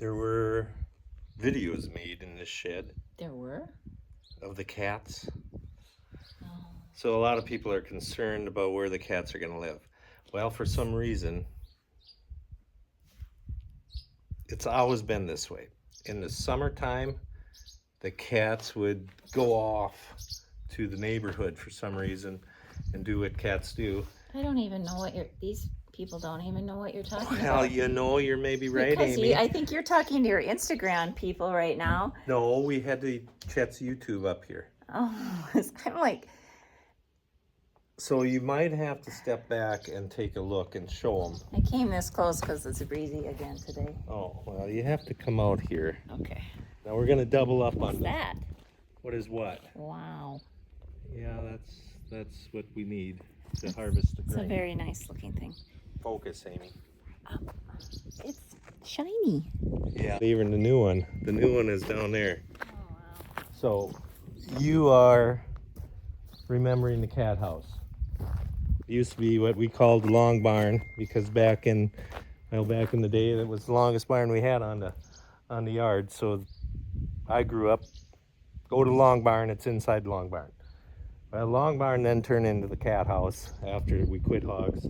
There were videos made in this shed There were? of the cats. Oh. So a lot of people are concerned about where the cats are going to live. Well, for some reason, it's always been this way. In the summertime, the cats would go off to the neighborhood for some reason and do what cats do. I don't even know what these people don't even know what you're talking Well, about. you know, you're maybe right, Because Amy. I think you're talking to your Instagram people right now. No, we had the chat's YouTube up here. Oh, I'm like, So you might have to step back and take a look and show them. I came this close because it's breezy again today. Oh, well, you have to come out here. Okay. Now we're going to double up What's on that? What is what? Wow. Yeah, that's what we need to harvest the It's a grain. very nice looking thing. Focus, Amy. It's shiny. Yeah. Even the new one. The new one is down there. Oh, wow. So you are remembering the cat house. It used to be what we called the long barn because back in the day that was the longest barn we had on the yard. So I grew up, go to the long barn, it's inside the long barn. Well, the long barn then turned into the cat house after we quit hogs.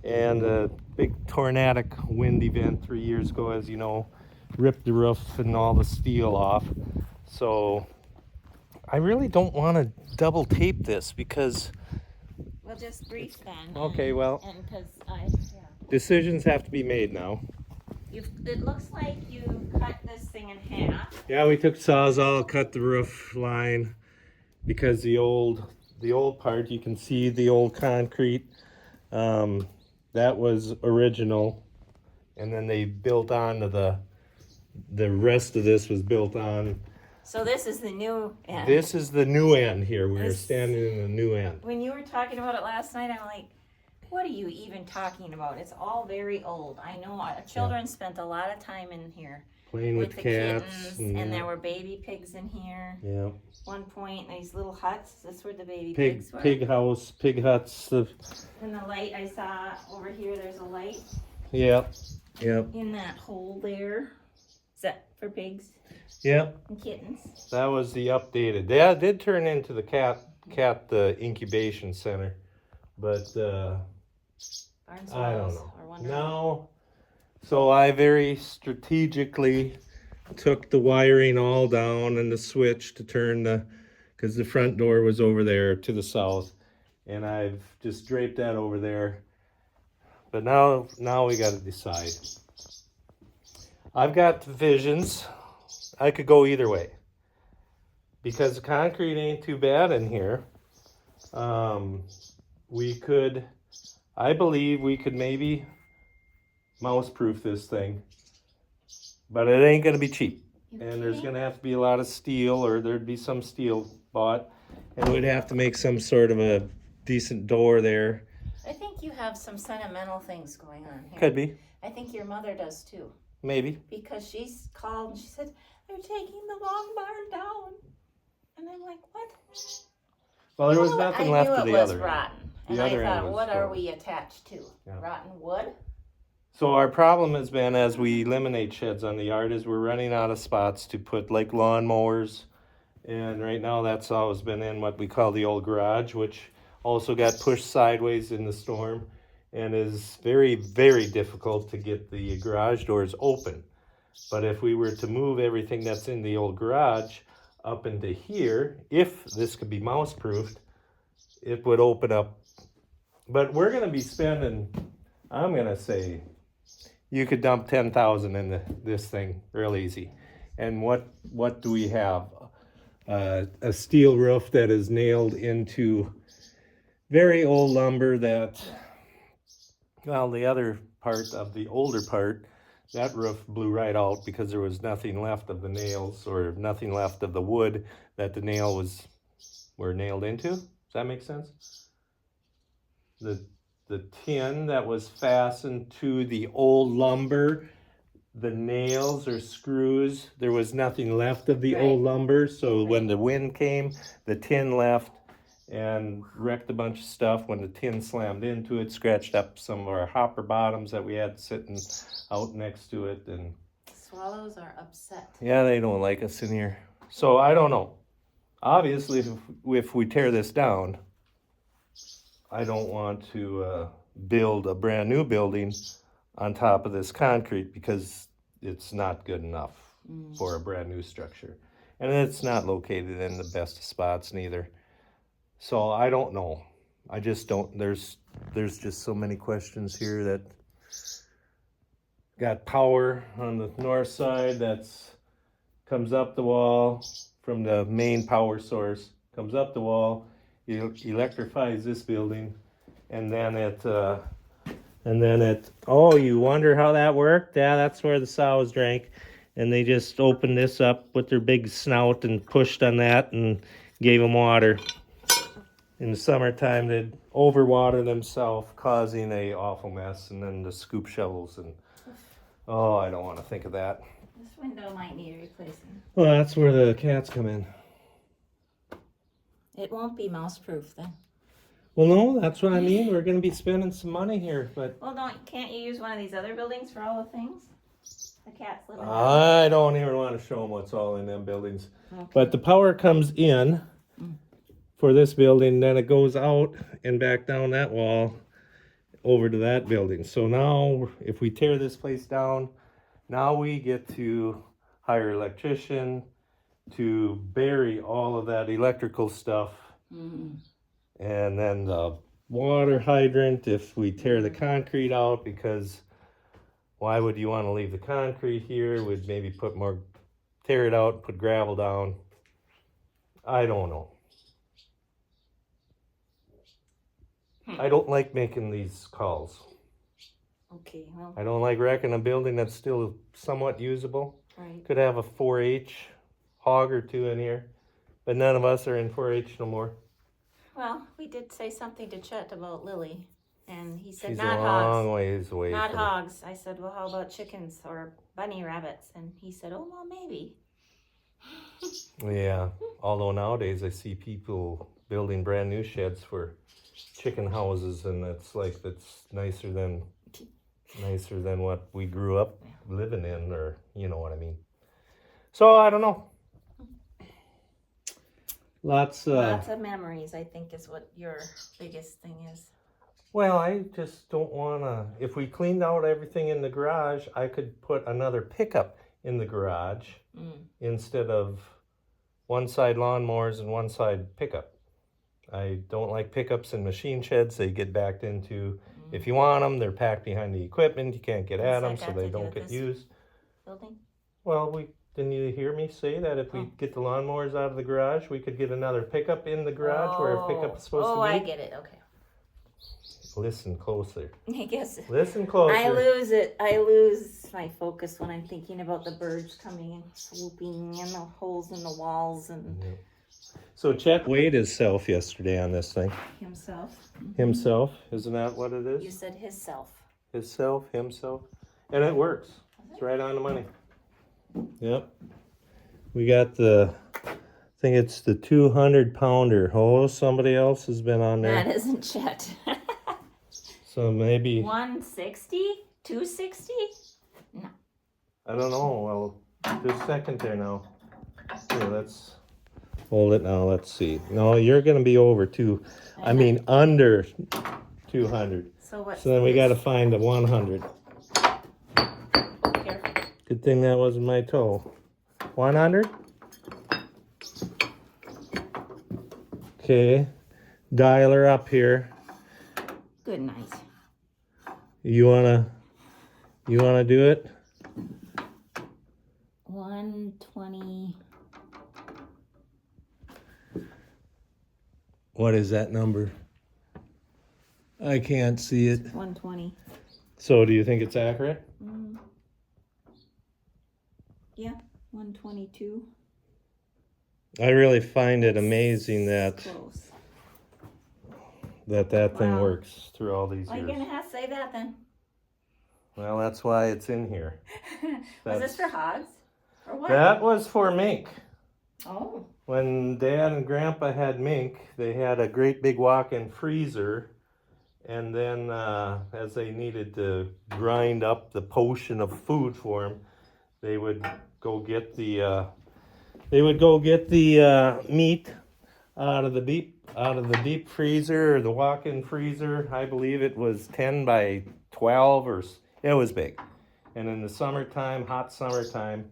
And a big tornadic wind event 3 years ago, as you know, ripped the roof and all the steel off. So I really don't want to double tape this because... Well, just brief then. Okay, well, And because decisions have to be made now. it looks like you cut this thing in half. Yeah, we took Sawzall, cut the roof line because the old part, you can see the old concrete. That was original, and then they built onto the rest of this was built on. So this is the new end. This is the new end here. We were standing in the new end. When you were talking about it last night, I'm like, what are you even talking about? It's all very old. I know our children spent a lot of time in here. Playing with the cats. Kittens, and there were baby pigs in here. Yeah. One point, these little huts, this where the baby Pig pigs were. pig house, pig huts. And the light I saw over here, there's a light. Yep. Yep. In that hole there. Is that for pigs? Yep. And kittens. That was the updated. That did turn into the cat incubation center, but I don't know. No. So I very strategically took the wiring all down and the switch to turn because the front door was over there to the south, and I've just draped that over there. But now we got to decide. I've got visions. I could go either way because the concrete ain't too bad in here. I believe we could maybe mouse-proof this thing, but it ain't gonna be cheap. And there's gonna have to be a lot of steel, or there'd be some steel bought, and we'd have to make some sort of a decent door there. I think you have some sentimental things going on here. Could be. I think your mother does too. Maybe. Because she's called and she said, they're taking the long barn down. And I'm like, what? Well, there was nothing left of the other. I knew it was rotten. And I thought, what are we attached to? Yeah. Rotten wood? So our problem has been, as we eliminate sheds on the yard, is we're running out of spots to put like lawnmowers. And right now that's always been in what we call the old garage, which also got pushed sideways in the storm and is very, very difficult to get the garage doors open. But if we were to move everything that's in the old garage up into here, if this could be mouse-proofed, it would open up. But we're going to be spending, I'm going to say, you could dump $10,000 in this thing real easy. And what do we have? A steel roof that is nailed into very old lumber that, well, the other part of the older part, that roof blew right out because there was nothing left of the nails or nothing left of the wood that the were nailed into. Does that make sense? The tin that was fastened to the old lumber, the nails or screws, there was nothing left of the old lumber. So when the wind came, the tin left and wrecked a bunch of stuff. When the tin slammed into it, scratched up some of our hopper bottoms that we had sitting out next to it. And swallows are upset. Yeah, they don't like us in here. So I don't know. Obviously, if we tear this down, I don't want to build a brand new building on top of this concrete because it's not good enough for a brand new structure. And it's not located in the best of spots neither. So I don't know. I just don't, there's just so many questions here that got power on the north side that's comes up the wall from the main power source, comes up the wall, electrifies this building, and then oh, you wonder how that worked? Yeah, that's where the sows drank. And they just opened this up with their big snout and pushed on that and gave them water. In the summertime, they'd overwater themselves, causing a awful mess, and then the scoop shovels and oh, I don't want to think of that. This window might need replacing. Well, that's where the cats come in. It won't be mouse proof then. Well, no, that's what I mean. We're going to be spending some money here, but Well, can't you use one of these other buildings for all the things? The cats live in. I don't even want to show them what's all in them buildings. Okay. But the power comes in for this building, then it goes out and back down that wall over to that building. So now, if we tear this place down, now we get to hire an electrician to bury all of that electrical stuff. And then the water hydrant if we tear the concrete out, because why would you want to leave the concrete here? We'd maybe tear it out, put gravel down. I don't know. I don't like making these calls. Okay, well, I don't like wrecking a building that's still somewhat usable. right. Could have a 4-H hog or two in here, but none of us are in 4-H no more. Well, we did say something to Chet about Lily, and he said She's not a long hogs. ways away. Not from hogs. I said, well, how about chickens or bunny rabbits? And he said, oh, well, maybe. Yeah, although nowadays I see people building brand new sheds for chicken houses, and that's nicer than what we grew up living in, or you know what I mean. So I don't know. Lots of memories, I think, is what your biggest thing is. Well, I just don't want to. If we cleaned out everything in the garage, I could put another pickup in the garage instead of one side lawnmowers and one side pickup. I don't like pickups in machine sheds. They get backed into. If you want them, they're packed behind the equipment. You can't get at them, so they don't get used. Building? Well, didn't you hear me say that if we get the lawnmowers out of the garage, we could get another pickup in the garage where a pickup is supposed to be? Oh, I get it. Okay. Listen closer. I guess. Listen closer. I lose it. I lose my focus when I'm thinking about the birds coming and swooping and the holes in the walls and So Chet weighed himself yesterday on this thing. himself. Himself, isn't that what it You is? said himself. Himself. And it works. It's right on the money. Yep. We got I think it's the 200-pounder. Oh, somebody else has been on there. That isn't Chet. So maybe, 160? 260? No. I don't know. Well, just a second there now. Here, let's hold it now. Let's see. No, you're going to be over under 200. So what? So then we got to find a 100. Careful. Good thing that wasn't my toe. 100? Okay. Dial her up here. Good night. You wanna do it? 120. What is that number? I can't see it. 120. So do you think it's accurate? Yeah, 122. I really find it amazing that Close. that thing Wow. works through all these Well, years. you're gonna have to say that then. Well, that's why it's in here. Was this for hogs? Or what? That was for mink. Oh. When Dad and Grandpa had mink, they had a great big walk-in freezer, and then as they needed to grind up the potion of food for them, they would go get the meat out of the deep freezer or the walk-in freezer. I believe it was 10 by 12 it was big. And in the summertime, hot summertime,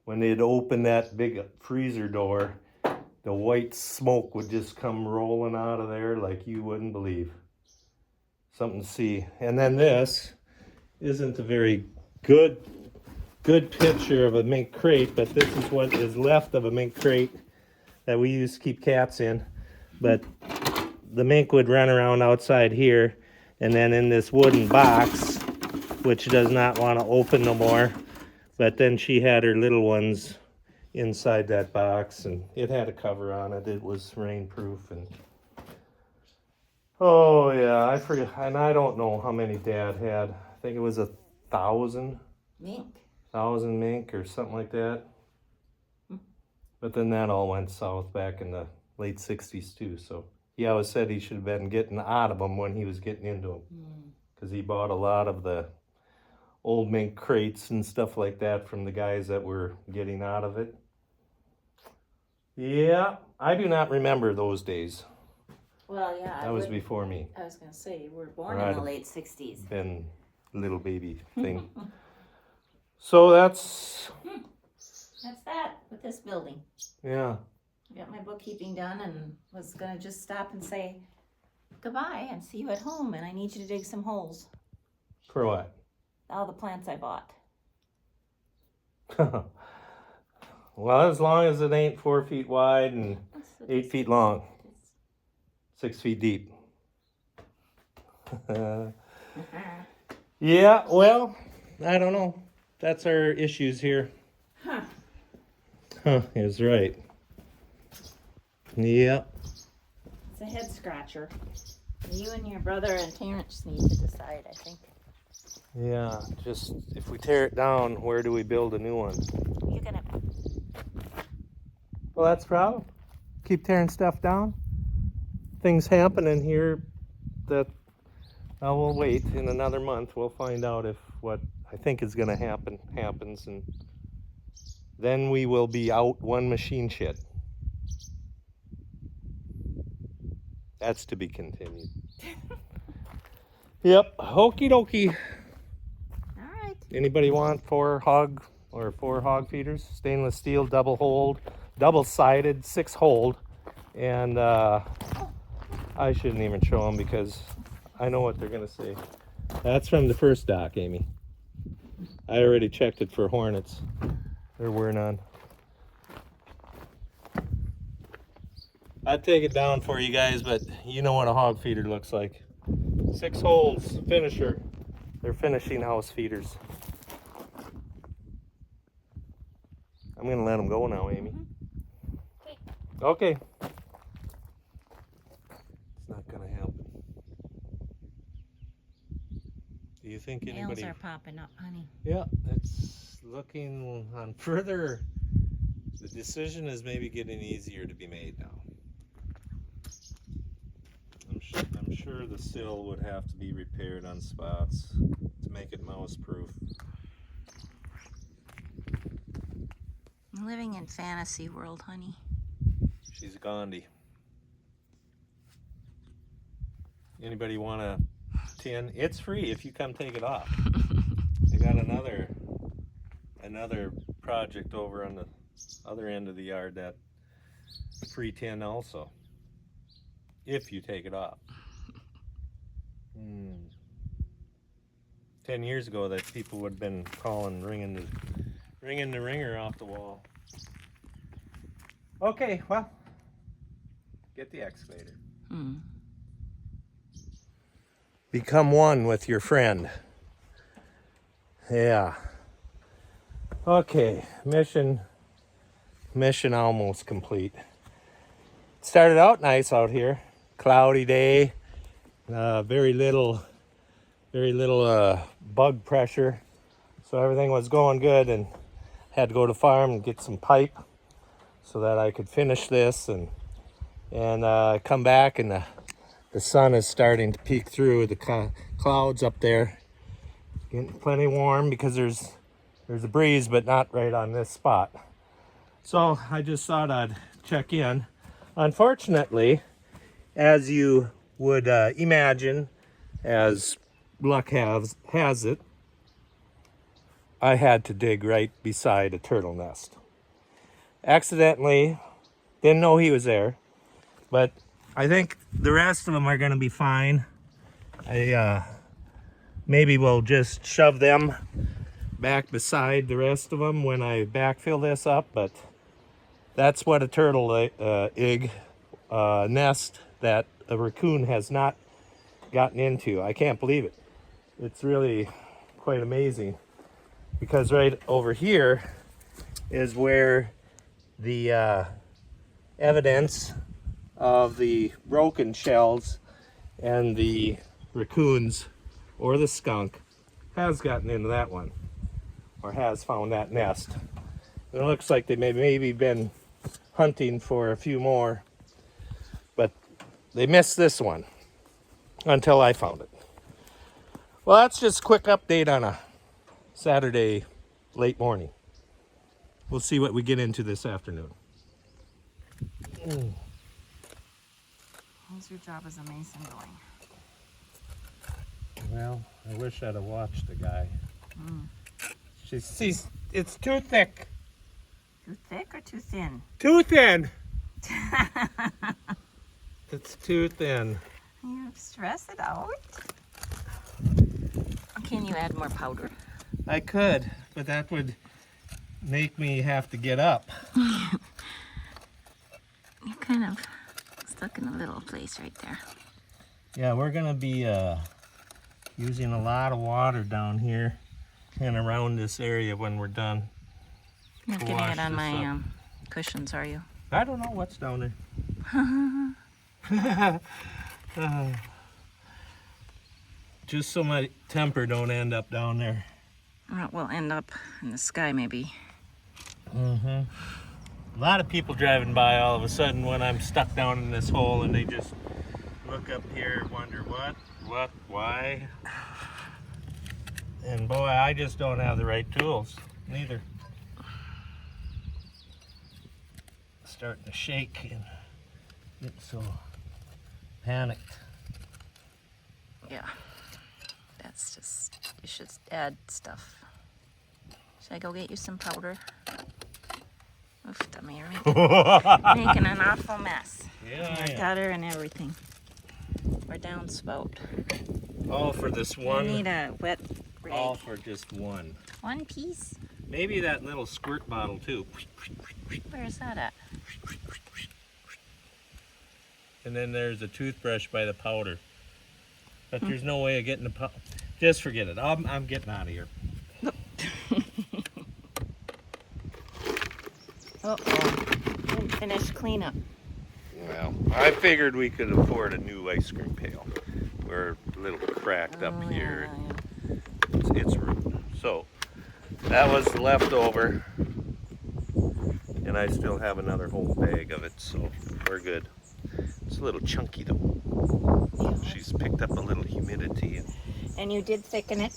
when they'd open that big freezer door, the white smoke would just come rolling out of there like you wouldn't believe. Something to see. And then this isn't a very good picture of a mink crate, but this is what is left of a mink crate that we used to keep cats in. But the mink would run around outside here, and then in this wooden box, which does not want to open no more. But then she had her little ones inside that box, and it had a cover on it. It was rainproof, and oh yeah, I forget, and I don't know how many Dad had. I think it was 1,000 Mink. 1,000 mink or something like that. But then that all went south back in the late 60s too. So he always said he should have been getting out of them when he was getting into them, because he bought a lot of the old mink crates and stuff like that from the guys that were getting out of it. Yeah, I do not remember those days. Well, yeah. That was before me. I was going to say, you were born in the late 60s. Been little baby thing. So that's that with this building. Yeah. I got my bookkeeping done and was going to just stop and say goodbye and see you at home, and I need you to dig some holes. For what? All the plants I bought. Well, as long as it ain't 4 feet wide and 8 feet long, 6 feet deep. Yeah, well, I don't know. That's our issues here. Huh, is right. Yeah. It's a head scratcher. You and your brother and Terrence need to decide, I think. Yeah, just if we tear it down, where do we build a new one? You're gonna. Well, that's the problem. Keep tearing stuff down. Things happening here that we'll wait. In another month, we'll find out if what I think is going to happen happens, and then we will be out one machine shed. That's to be continued. Yep. Okie dokie. All right. Anybody want 4 hog feeders? Stainless steel, double-sided, 6-hold. And I shouldn't even show them because I know what they're going to say. That's from the first dock, Amy. I already checked it for hornets. There were none. I'd take it down for you guys, but you know what a hog feeder looks like. 6 holes, finisher. They're finishing house feeders. I'm going to let them go now, Amy. Okay. It's not going to happen. Do you think anybody... Nails are popping up, honey. Yeah, it's looking on further. The decision is maybe getting easier to be made now. I'm sure the sill would have to be repaired on spots to make it mouse proof. I'm living in fantasy world, honey. She's Gandhi. Anybody want a tin? It's free if you come take it off. I got another project over on the other end of the yard that free tin also. If you take it off. 10 years ago that people would have been calling, ringing the ringer off the wall. Okay, well, get the excavator. Become one with your friend. Yeah. Okay, mission almost complete. Started out nice out here. Cloudy day. Very little bug pressure. So everything was going good, and had to go to the farm and get some pipe so that I could finish this and come back, and the sun is starting to peek through the clouds up there. Getting plenty warm because there's There's a breeze, but not right on this spot. So I just thought I'd check in. Unfortunately, as you would imagine, as luck has it, I had to dig right beside a turtle nest. Accidentally, didn't know he was there, but I think the rest of them are going to be fine. Maybe we'll just shove them back beside the rest of them when I backfill this up, but that's what a turtle egg nest that a raccoon has not gotten into. I can't believe it. It's really quite amazing, because right over here is where the evidence of the broken shells and the raccoons or the skunk has gotten into that one, or has found that nest. And it looks like they maybe been hunting for a few more, but they missed this one until I found it. Well, that's just a quick update on a Saturday late morning. We'll see what we get into this afternoon. How's your job as a mason going? Well, I wish I'd have watched the guy. It's too thick. Too thick or too thin? Too thin. It's too thin. You stress it out. Can you add more powder? I could, but that would make me have to get up. You're kind of stuck in a little place right there. Yeah, we're gonna be using a lot of water down here and around this area when we're done. You're not getting it on my cushions, are you? I don't know what's down there. Just so my temper don't end up down there. Well, it will end up in the sky, maybe. A lot of people driving by all of a sudden when I'm stuck down in this hole, and they just look up here and wonder why. And boy, I just don't have the right tools, neither. Starting to shake and get so panicked. Yeah. That's just, you should add stuff. Should I go get you some powder? Oof, dummy, you're making an awful mess. Yeah, Gutter and everything. Or downspout. All for this one. You need a wet rag. All for just one. One piece? Maybe that little squirt bottle too. Where's that at? And then there's a toothbrush by the powder. But there's no way of getting the powder. Just forget it. I'm getting out of here. Didn't finish cleanup. Well, I figured we could afford a new ice cream pail. We're a little cracked up here. Yeah. It's rude. So that was the leftover, and I still have another whole bag of it, so we're good. It's a little chunky though. She's picked up a little humidity. And you did thicken it?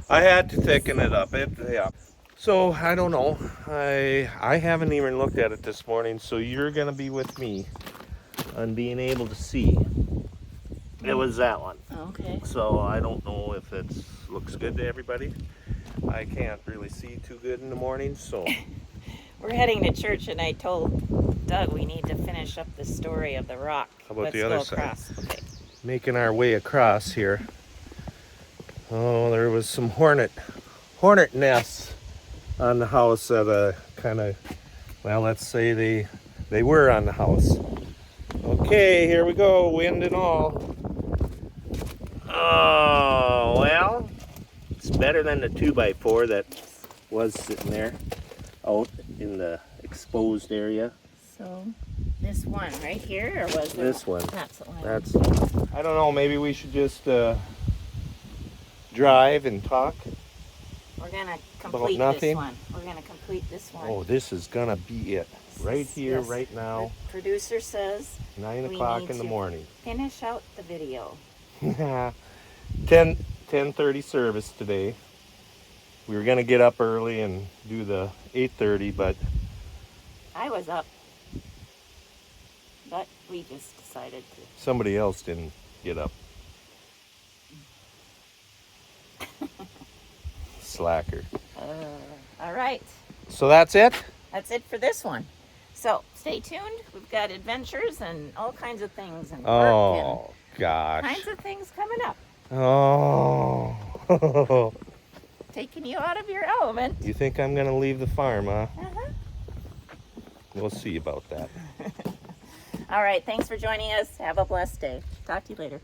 I had to thicken it up. Yeah. So I don't know. I haven't even looked at it this morning, so you're gonna be with me on being able to see. It was that one. Okay. So I don't know if it looks good to everybody. I can't really see too good in the morning, so. We're heading to church, and I told Doug we need to finish up the story of the rock. How about Let's the other go side? across. Okay. Making our way across here. Oh, there was some hornet nests on the house that kind of, well, let's say they were on the house. Okay, here we go, wind and all. Oh, well, it's better than the 2x4 that was sitting there out in the exposed area. So, this one right here, or was it? This one. That's the one. That's, I don't know, maybe we should just drive and talk. We're gonna complete this one. We're gonna complete this one. Oh, this is gonna be it. Right here, Yes. right now. The producer says 9 we o'clock need in the to morning. finish out the video. 10:30 service today. We were gonna get up early and do the 8:30, but I was up, but we just decided to. somebody else didn't get up. Slacker. All right. So that's it? That's it for this one. So stay tuned. We've got adventures and all kinds of things and work Oh, and gosh. kinds of things coming up. Oh. Taking you out of your element. You think I'm going to leave the farm, huh? Uh-huh. We'll see about that. All right. Thanks for joining us. Have a blessed day. Talk to you later.